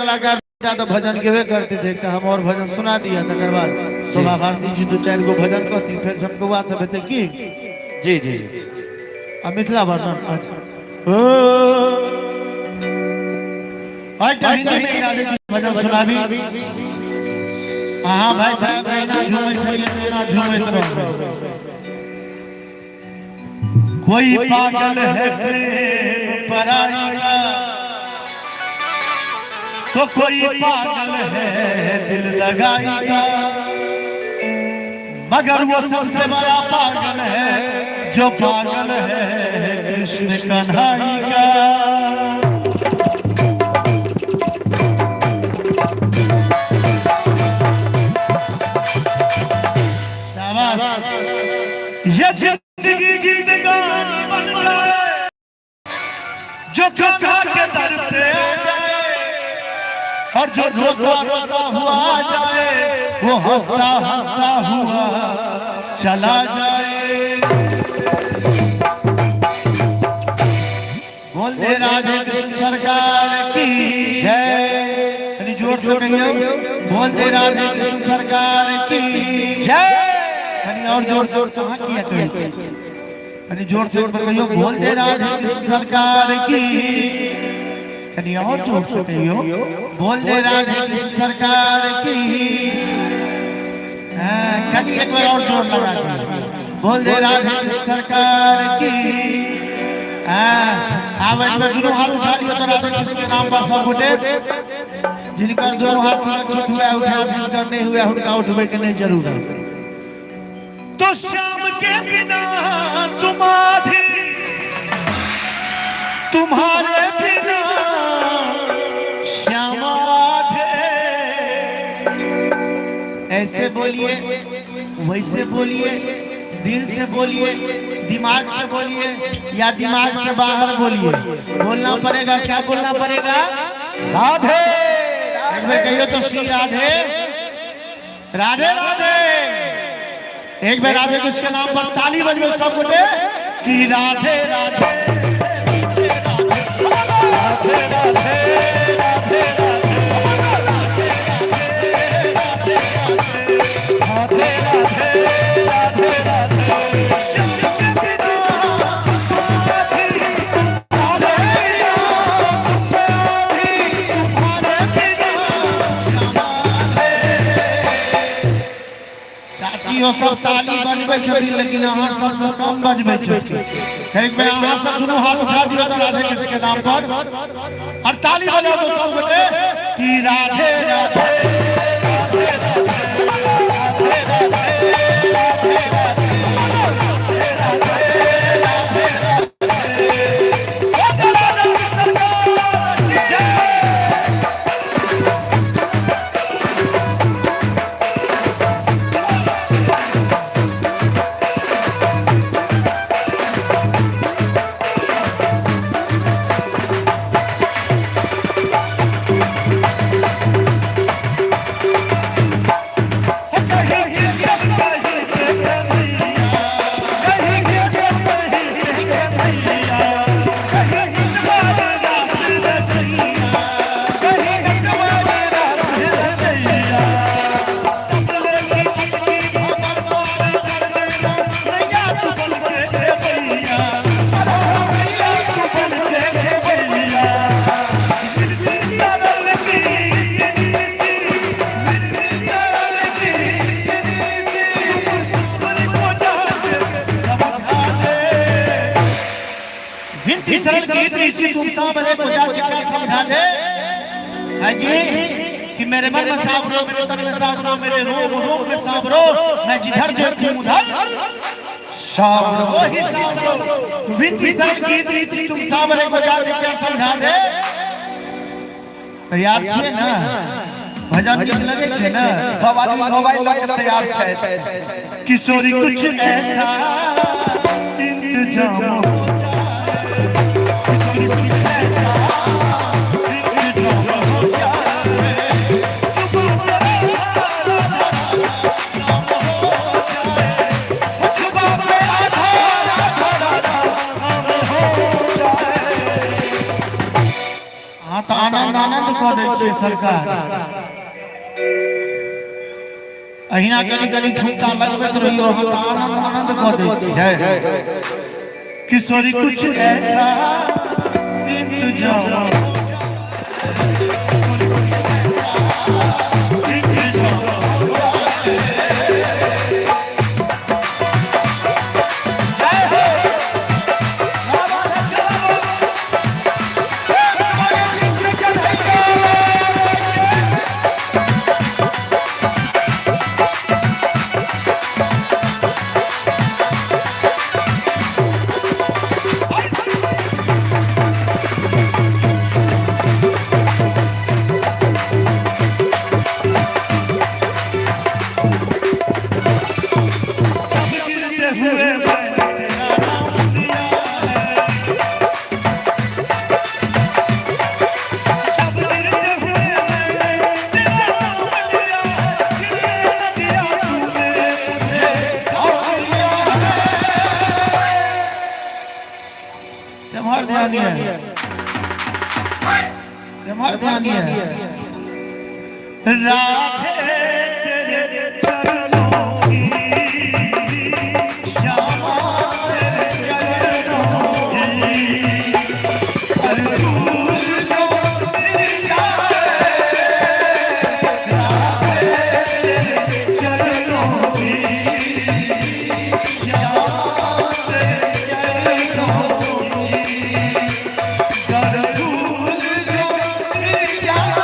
कलाकार तो भजन गेवे करते थे। हम और भजन सुना दिया तकर बाद शोभा भारती जी दो चार गो भजन कहती फिर सबको बात सब हेतै की जी जी जी मिथिला वर्णन हिंदी में इरादे की भजन सुनाबी। हाँ भाई साहब ना झूमे छइले ना झूमत रहो। कोई पागल है प्रेम पराई का तो कोई पागल है दिल लगाएगा, मगर वो सबसे बड़ा पागल है जो पागल है कृष्ण कन्हैया का। ये जिंदगी जिंदगानी बन जाए जो खा के दर पे आ जाए और जो रोता रोता हुआ जाए वो हंसता हंसता हुआ चला जाए। बोल दे राधे कृष्ण सरकार की जय। जोर से कहियो बोल दे राधे कृष्ण सरकार की जय। और जोर जोर से हाँ किया कहीं जोर से कहियो बोल दे राधे कृष्ण सरकार की। कहीं और जोर से कहियो बोल दे राधे कृष्ण सरकार की। कहीं एक बार और जोर लगा दो बोल दे राधे कृष्ण सरकार की। आवाज में दोनों हाथ उठा लिया तो राधे कृष्ण के नाम पर सब उठे। जिनका दोनों हाथ सुरक्षित हुआ उठा जिनका नहीं हुआ उनका उठवे के नहीं जरूर है। तो श्याम के बिना तुम आधी तुम्हारे बिना श्याम आधे। ऐसे बोलिए वैसे बोलिए दिल से बोलिए दिमाग से बोलिए या दिमाग से बाहर बोलिए। बोलना पड़ेगा क्या बोलना पड़ेगा राधे। एक बार कहिए तो श्री राधे राधे राधे। एक बार राधे कृष्ण के नाम पर ताली बजो सब बोले कि राधे राधे राधे राधे राधे सब ताली बजबै छथिन लेकिन अहाँ सबसे कम बजबै छथिन। एक बेर अहाँ सब दुनू हाथ उठा दियौ तो राधे कृष्ण के नाम पर और ताली बजाओ तो सब बोले कि राधे राधे राधे तुम सामने को जाके क्या समझा दे जी कि मेरे मन में सांस लो मेरे तन में सांस लो मेरे रोग रोग में सांस लो मैं जिधर देखती हूँ उधर सांस लो वही सांस लो। विधि संगीत ऋषि तुम सामने को जाके क्या समझा दे। तैयार छिए ना भजन गीत लगे छे ना सब आदमी मोबाइल लगे तैयार छे। किशोरी कुछ ऐसा इंतजाम आनंद आनंद को दे से सरकार अहिना कनी कनी ठुमका लगबैत रहियो हम आनंद आनंद क दै छी जय किशोरी कुछ ऐसा इंतजाम राधे तेरे चरणों की श्यामा तेरे चरणों की हर फूल जो मिल जाए राधे तेरे चरणों की श्यामा तेरे चरणों की हर फूल जो मिल जाए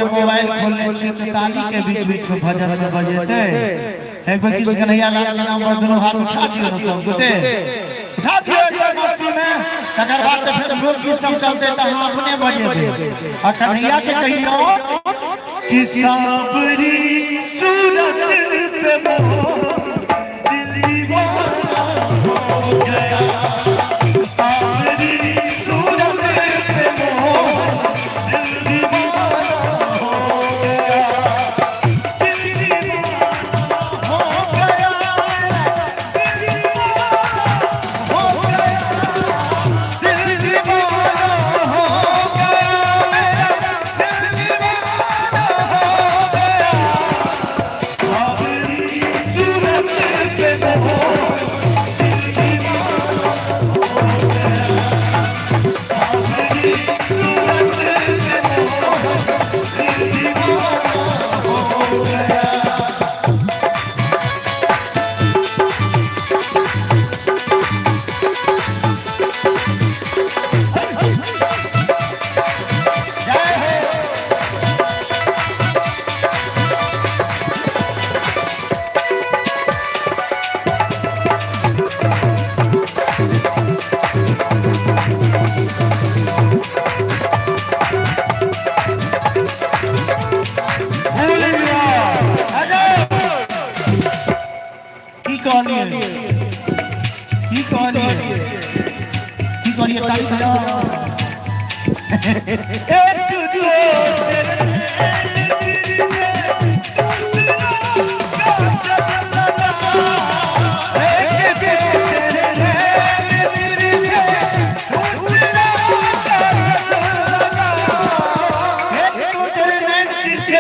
मोबाइल खोलने से ताली के बीच बीच में भजन में बजेते एक बार किसी कन्हैया लाल के नाम पर दोनों हाथ उठा दियो ना सब गोटे उठा दियो जो मस्ती में तकर बाद तो फिर लोग गीत सब चलते तो हम अपने बजेते और कन्हैया के कहियो कि सांवरी सूरत पे दिल दीवाना हो गया सांवरी सूरत पे दिल दीवाना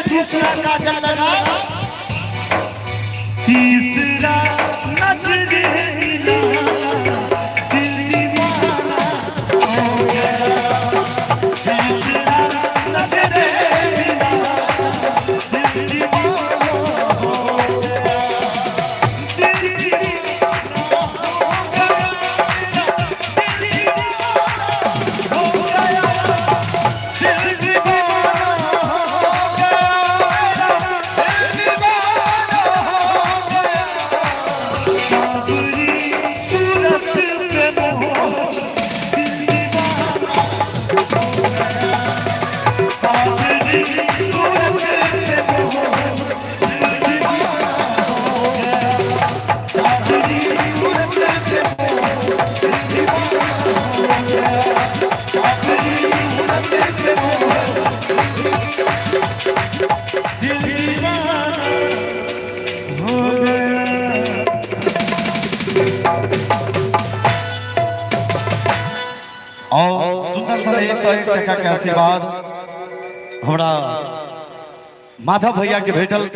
दूसरा काजल लगा तीसरा नच और सुंदर सा 101 टका के आशीर्वाद हमरा माधव भैया के भेटल।